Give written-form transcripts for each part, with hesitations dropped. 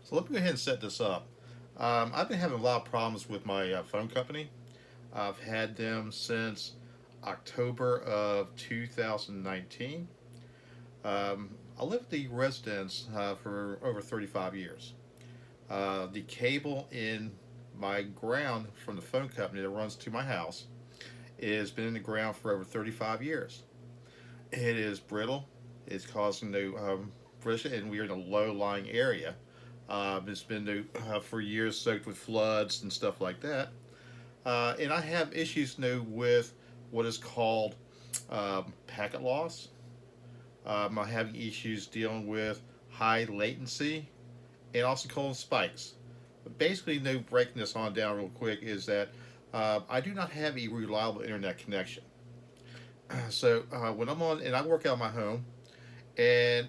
So let me go ahead and set this up. I've been having a lot of problems with my phone company. I've had them since October of 2019. I lived at the residence for over 35 years. The cable in my ground from the phone company that runs to my house has been in the ground for over 35 years. It is brittle. It's causing no friction, and we're in a low-lying area. It's been for years soaked with floods and stuff like that. And I have issues now with what is called packet loss. I'm having issues dealing with high latency and also called spikes. But basically, no breaking this on down real quick is that I do not have a reliable internet connection. So when I'm on, and I work out of my home, and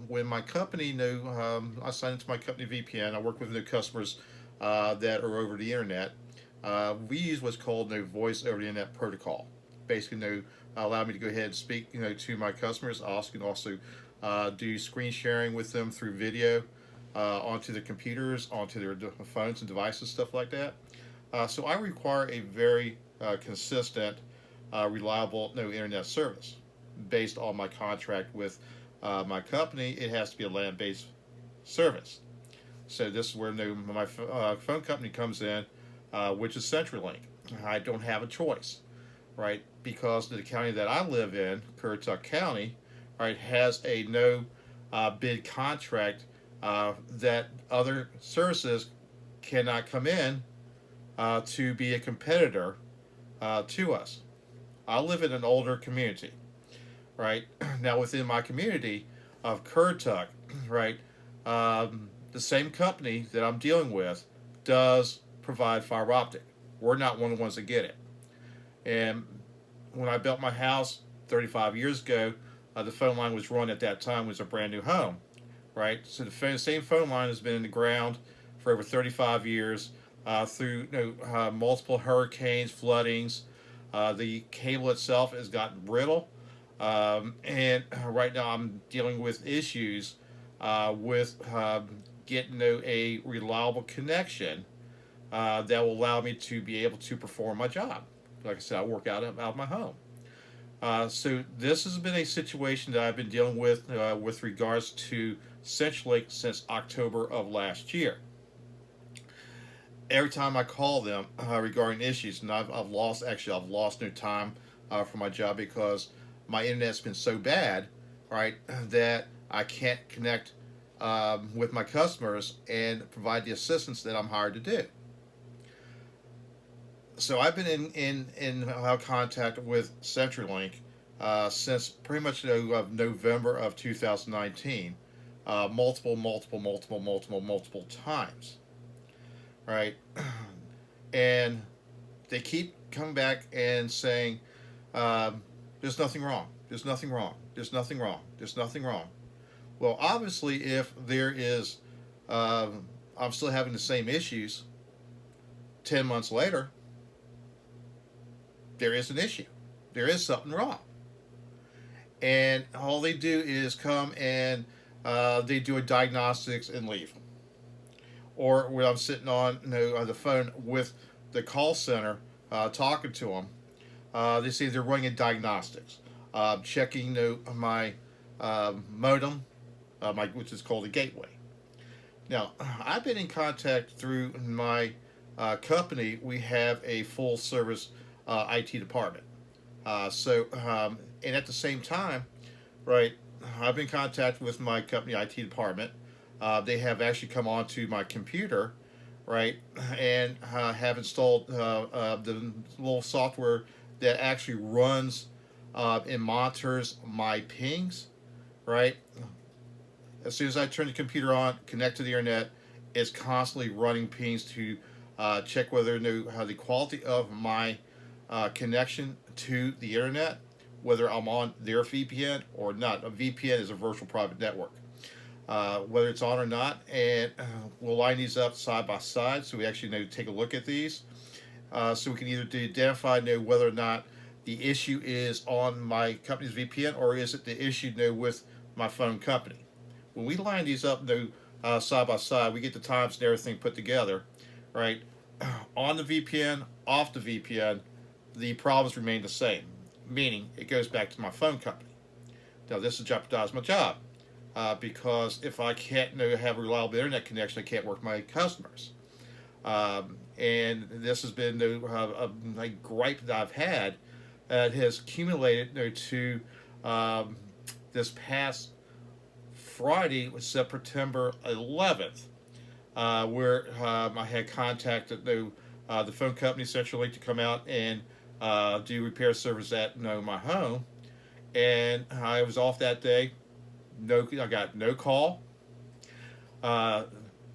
when my company knew, I signed into my company VPN. I work with new customers that are over the internet. We use what's called no voice over the internet protocol. Basically, no allow me to go ahead and speak, to my customers. I also can also do screen sharing with them through video onto their computers, onto their phones and devices, stuff like that. So I require a very consistent, reliable no internet service based on my contract with my company. It has to be a land-based service. So this is where my phone company comes in, which is CenturyLink. I don't have a choice, right? Because the county that I live in, Currituck County, right, has a no bid contract that other services cannot come in to be a competitor to us. I live in an older community, right? Now within my community of Currituck, right, the same company that I'm dealing with does provide fiber optic. We're not one of the ones that get it. And when I built my house 35 years ago, the phone line was run at that time was a brand new home, right? So the same phone line has been in the ground for over 35 years through multiple hurricanes, floodings. The cable itself has gotten brittle, and right now I'm dealing with issues with getting a reliable connection that will allow me to be able to perform my job. Like I said, I work out of my home. So this has been a situation that I've been dealing with regards to CenturyLink since October of last year. Every time I call them regarding issues, and I've lost no time for my job because my internet's been so bad, right, that I can't connect with my customers and provide the assistance that I'm hired to do. So I've been in contact with CenturyLink since pretty much of November of 2019, multiple times, right? And they keep coming back and saying, "There's nothing wrong. There's nothing wrong. There's nothing wrong. There's nothing wrong." Well, obviously, if there is, I'm still having the same issues 10 months later, there is an issue. There is something wrong. And all they do is come and they do a diagnostics and leave. Or when I'm sitting on the phone with the call center talking to them, they say they're running a diagnostics, checking my modem, which is called a gateway. Now, I've been in contact through my company. We have a full service IT department. And at the same time, right, I've been in contact with my company IT department. They have actually come onto my computer, right, and have installed the little software that actually runs and monitors my pings, right. As soon as I turn the computer on, connect to the internet, it's constantly running pings to check whether the quality of my connection to the internet, whether I'm on their VPN or not. A VPN is a virtual private network. Whether it's on or not, and we'll line these up side by side so we actually take a look at these, so we can either identify whether or not the issue is on my company's VPN or is it the issue with my phone company. When we line these up side by side. We get the times and everything put together, right? On the VPN, off the VPN, the problems remain the same, meaning it goes back to my phone company. Now, this has jeopardized my job because if I can't have a reliable internet connection, I can't work with my customers. And this has been a gripe that I've had that has accumulated to um, this past Friday, was September 11th, where I had contacted the phone company essentially to come out and do repair service at my home, and I was off that day. No, I got no call, uh,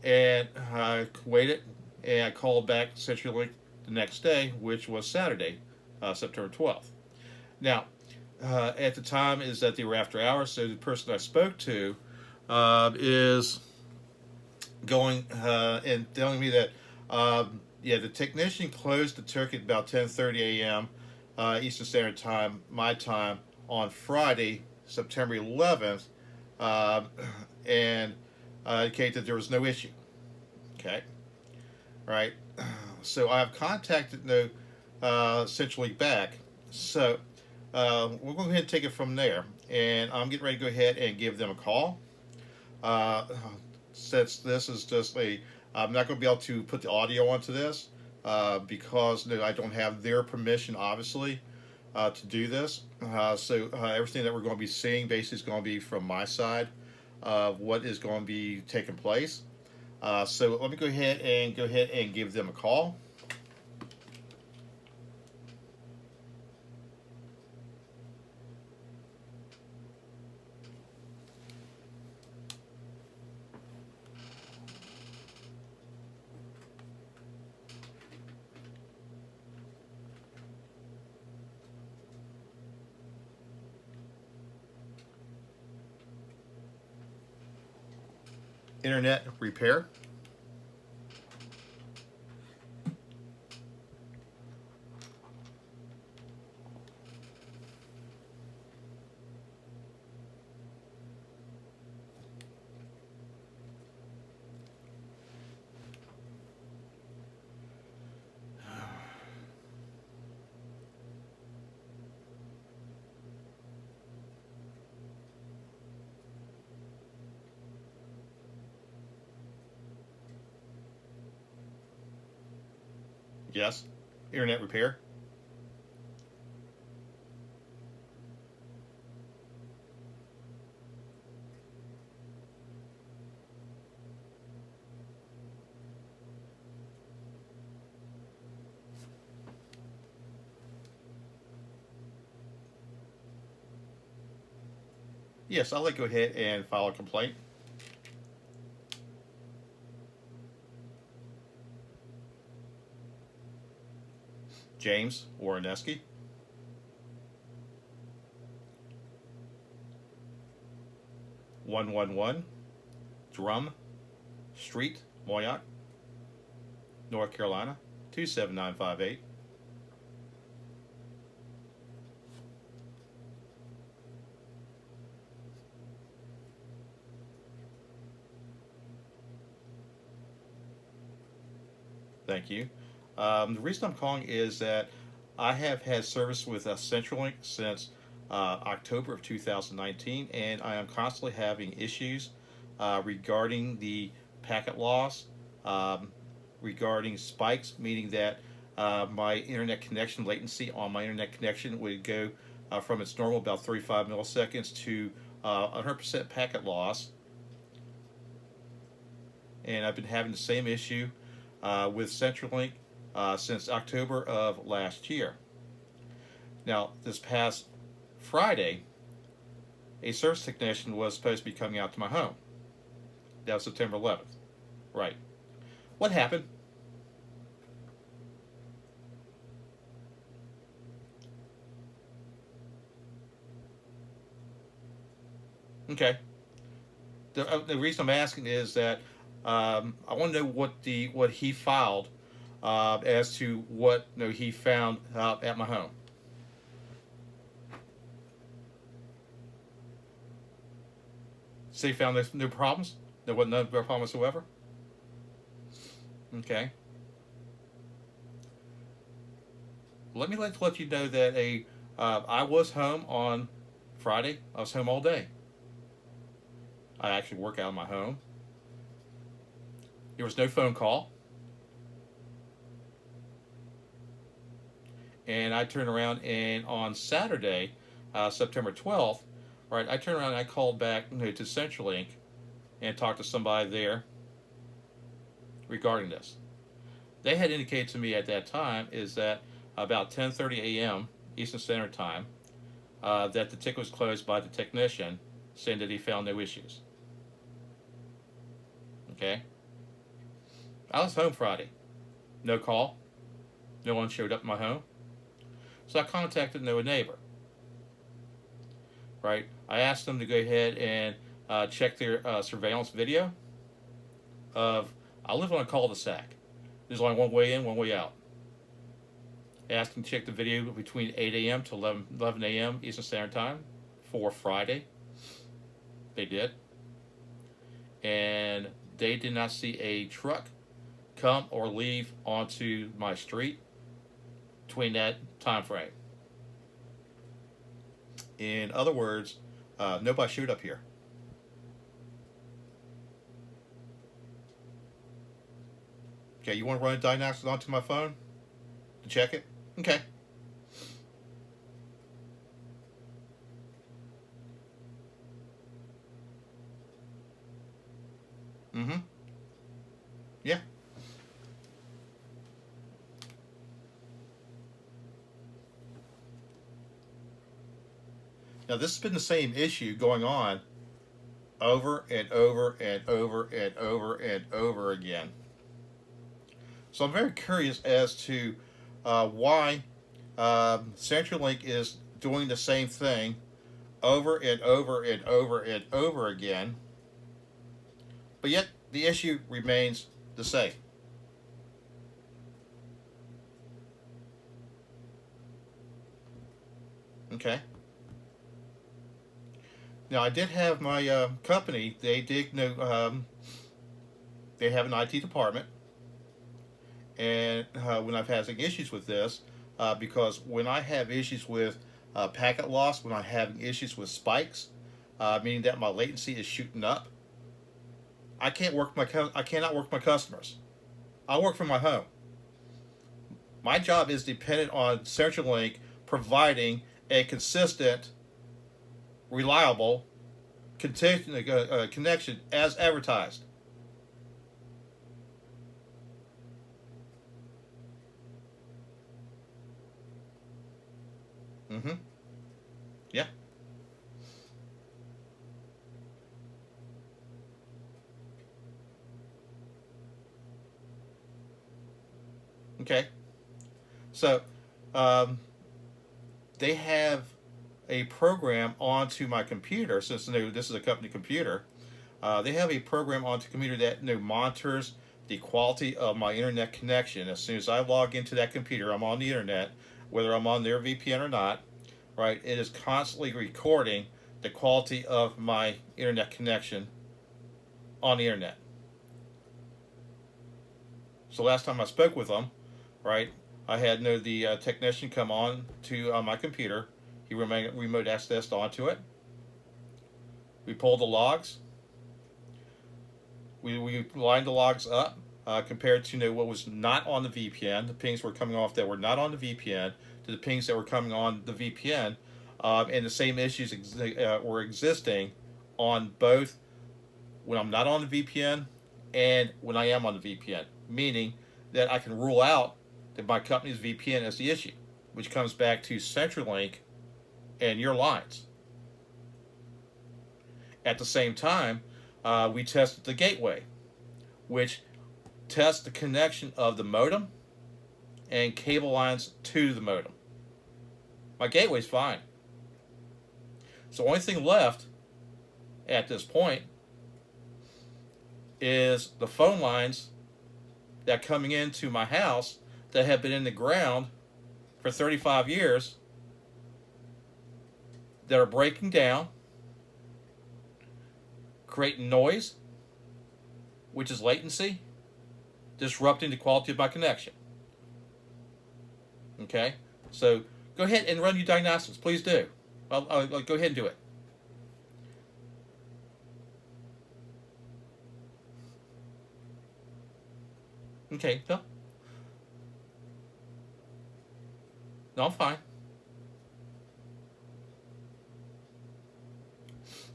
and I waited, and I called back essentially the next day, which was Saturday, September 12th. Now, at the time is that they were after hours, so the person I spoke to is going and telling me that yeah, the technician closed the circuit about 10:30 a.m. Eastern Standard Time, my time, on Friday, September 11th, uh, and indicated that there was no issue. Okay, right. So I have contacted no essentially back. So we're going to go ahead and take it from there, and I'm getting ready to go ahead and give them a call. Uh, since this is just I'm not going to be able to put the audio onto this because I don't have their permission, obviously, to do this. So everything that we're going to be seeing basically is going to be from my side of what is going to be taking place. So let me go ahead and give them a call. Internet repair. Yes. Internet repair. Yes, I'll let go ahead and file a complaint. James Woroneski. 111 Drum Street, Moyock, North Carolina 27958. Thank you. The reason I'm calling is that I have had service with CenturyLink since October of 2019, and I am constantly having issues regarding the packet loss, um, regarding spikes, meaning that my internet connection latency on my internet connection would go from its normal about 35 milliseconds to 100% packet loss. And I've been having the same issue with CenturyLink since October of last year. Now, this past Friday, a service technician was supposed to be coming out to my home. That was September 11th. Right. What happened? Okay. The reason I'm asking is that I want to know what he filed as to what he found at my home. So he found there's no problems, No problem whatsoever? Okay. Let you know that I was home on Friday. I was home all day. I actually work out of my home. There was no phone call. And I turned around and on Saturday, September 12th, right, I turned around and I called back, to CenturyLink and talked to somebody there regarding this. They had indicated to me at that time is that about 10:30 a.m. Eastern Standard Time, that the ticket was closed by the technician, saying that he found no issues. Okay, I was home Friday, no call, no one showed up in my home, so I contacted a neighbor. Right, I asked them to go ahead and check their surveillance video of. I live on a cul-de-sac. There's only one way in, one way out. I asked them to check the video between 8 a.m. to 11 a.m. Eastern Standard Time for Friday. They did. And they did not see a truck come or leave onto my street between that time frame. In other words, nobody showed up here. Okay, you want to run a diagnostics onto my phone to check it? Okay. Mm-hmm. Yeah. Now this has been the same issue going on over and over and over and over and over again. So I'm very curious as to why CenturyLink is doing the same thing over and over and over and over again, but yet the issue remains the same. Okay. Now I did have my company. They did know. They have an IT department, and when I've had some issues with this, because when I have issues with packet loss, when I'm having issues with spikes, meaning that my latency is shooting up, I cannot work my customers. I work from my home. My job is dependent on CenturyLink providing a consistent, reliable connection as advertised. Mm-hmm. Yeah. Okay. So, um, they have a program onto my computer. Since this is a company computer, they have a program onto the computer that monitors the quality of my internet connection. As soon as I log into that computer, I'm on the internet, whether I'm on their VPN or not. Right, it is constantly recording the quality of my internet connection on the internet. So last time I spoke with them, right, I had the technician come on to my computer. He remote accessed onto it. We pulled the logs. We lined the logs up compared to what was not on the VPN. The pings were coming off that were not on the VPN to the pings that were coming on the VPN, and the same issues were existing on both when I'm not on the VPN and when I am on the VPN, meaning that I can rule out that my company's VPN is the issue, which comes back to CenturyLink and your lines. At the same time, we tested the gateway, which tests the connection of the modem and cable lines to the modem. My gateway's fine. So the only thing left at this point is the phone lines that are coming into my house that have been in the ground for 35 years that are breaking down, creating noise, which is latency, disrupting the quality of my connection. Okay? So go ahead and run your diagnostics. Please do. I'll go ahead and do it. Okay, no. No, I'm fine.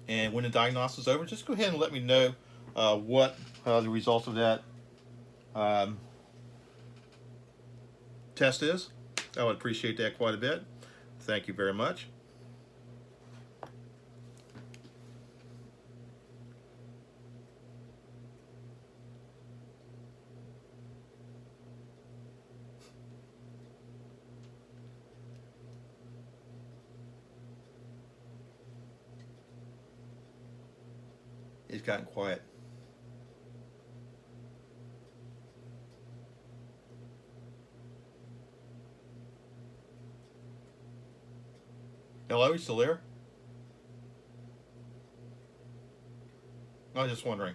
And when the diagnosis is over, just go ahead and let me know what the result of that um, test is. I would appreciate that quite a bit. Thank you very much. It's gotten quiet. Hello, you still there? I was just wondering.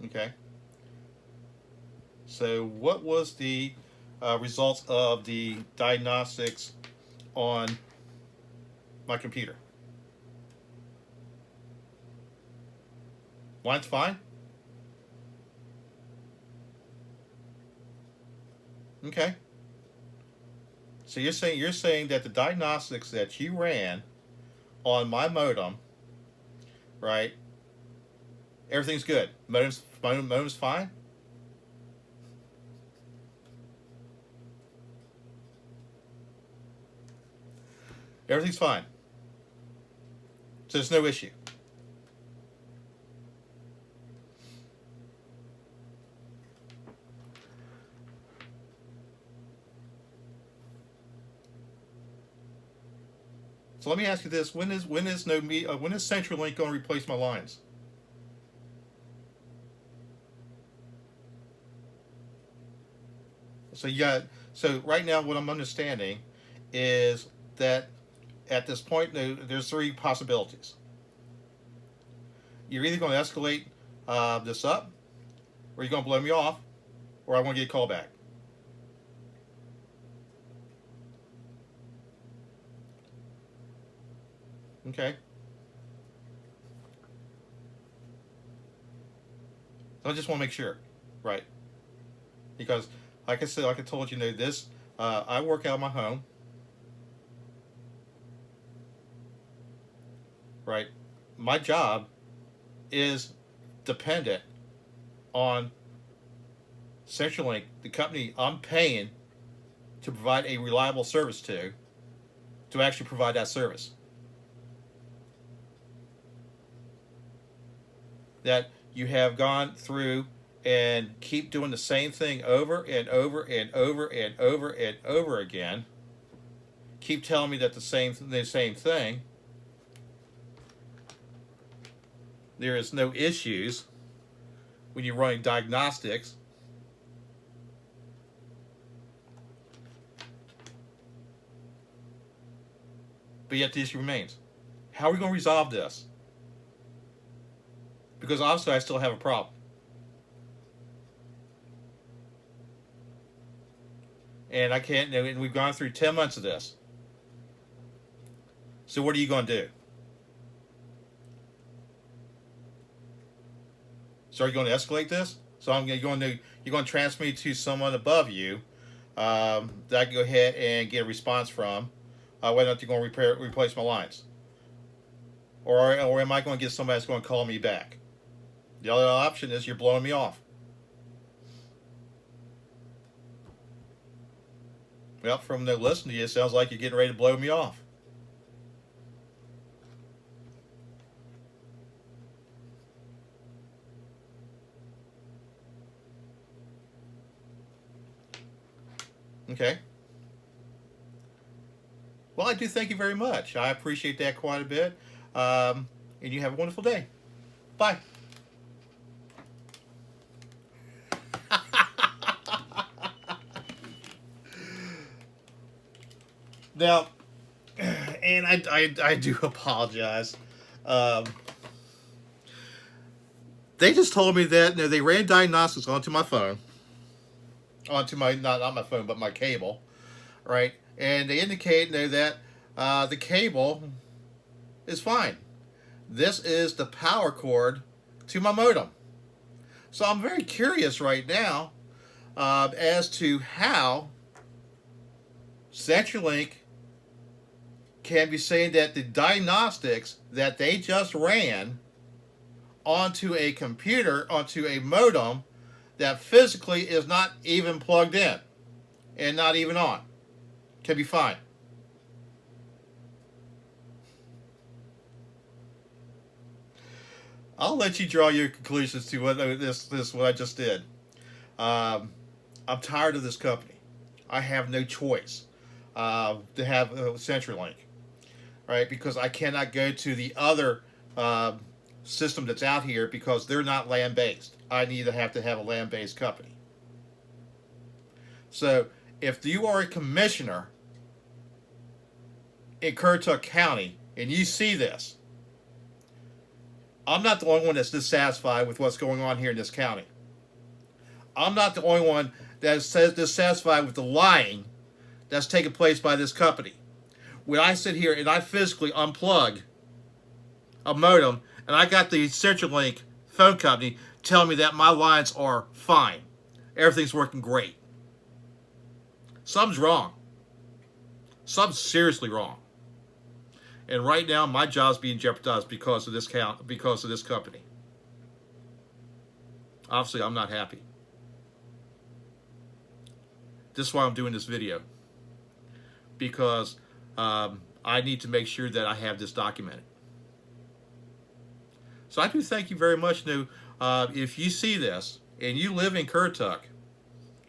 Okay. So, what was the results of the diagnostics on my computer? Mine's fine. Okay. So you're saying that the diagnostics that you ran on my modem, right? Everything's good. Modem's fine. Everything's fine. So there's no issue. So let me ask you this: when is CenturyLink going to replace my lines? So right now what I'm understanding is that at this point there's three possibilities. You're either going to escalate this up, or you're going to blow me off, or I want to get a call back. Okay. So I just want to make sure, right? Because, like I said, like I told you, this I work out of my home, right? My job is dependent on CenturyLink, the company I'm paying to provide a reliable service to actually provide that service. That you have gone through and keep doing the same thing over and over and over and over and over again. Keep telling me that the same thing. There is no issues when you're running diagnostics. But yet the issue remains. How are we going to resolve this? Because obviously I still have a problem. And I can't, and we've gone through 10 months of this. So what are you going to do? So are you going to escalate this? So you're going to transfer me to someone above you that I can go ahead and get a response from whether or not you're going to replace my lines. Or am I going to get somebody that's going to call me back? The other option is you're blowing me off. Well, from the listening to you, it sounds like you're getting ready to blow me off. Okay. Well, I do thank you very much. I appreciate that quite a bit. And you have a wonderful day. Bye. Now, and I do apologize. Um, they just told me that they ran diagnostics onto my phone, onto my not my phone but my cable, right? And they indicate that the cable is fine. This is the power cord to my modem. So I'm very curious right now as to how CenturyLink can be saying that the diagnostics that they just ran onto a computer, onto a modem that physically is not even plugged in and not even on, can be fine. I'll let you draw your conclusions to what I just did. Um, I'm tired of this company. I have no choice to have CenturyLink, right? Because I cannot go to the other uh, system that's out here because they're not land based. I need to have a land based company. So if you are a commissioner in Currituck County and you see this, I'm not the only one that's dissatisfied with what's going on here in this county. I'm not the only one that is dissatisfied with the lying that's taking place by this company. When I sit here and I physically unplug a modem and I got the CenturyLink phone company telling me that my lines are fine, everything's working great. Something's wrong. Something's seriously wrong. And right now, my job's being jeopardized because of this company. Obviously, I'm not happy. This is why I'm doing this video, because I need to make sure that I have this documented. So I do thank you very much. If you see this and you live in Currituck,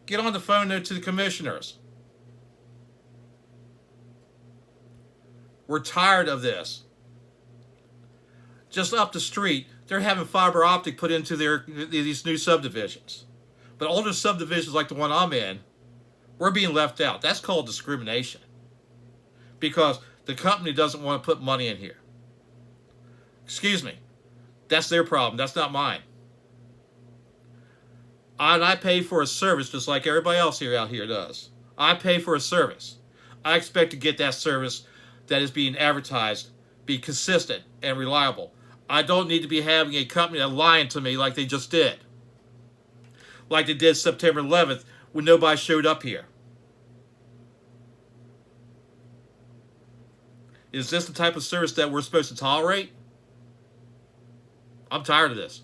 get on the phone to the commissioners. We're tired of this. Just up the street, they're having fiber optic put into these new subdivisions. But older subdivisions like the one I'm in, we're being left out. That's called discrimination. Because the company doesn't want to put money in here. Excuse me. That's their problem. That's not mine. And I pay for a service just like everybody else out here does. I pay for a service. I expect to get that service that is being advertised be consistent and reliable. I don't need to be having a company that lying to me like they just did. Like they did September 11th when nobody showed up here. Is this the type of service that we're supposed to tolerate? I'm tired of this.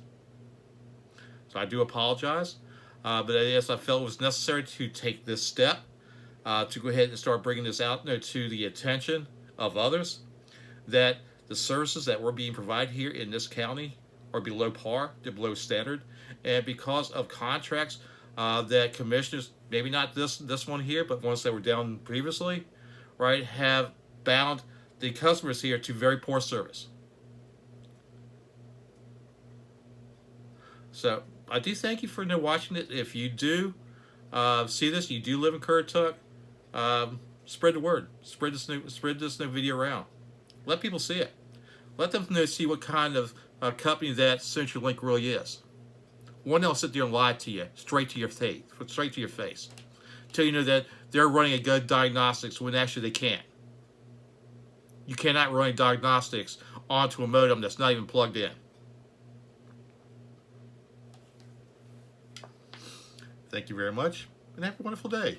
So I do apologize. But yes, I felt it was necessary to take this step to go ahead and start bringing this out to the attention of others, that the services that were being provided here in this county are below par, they're below standard, and because of contracts that commissioners, maybe not this one here, but ones that were down previously, right, have bound the customers here to very poor service. So I do thank you for watching it. If you do see this, you do live in Currituck, spread the word. Spread this new video around. Let people see it. Let them see what kind of company that CenturyLink really is. One that'll sit there and lie to you straight to your face, tell you that they're running a good diagnostics when actually they can't. You cannot run diagnostics onto a modem that's not even plugged in. Thank you very much, and have a wonderful day.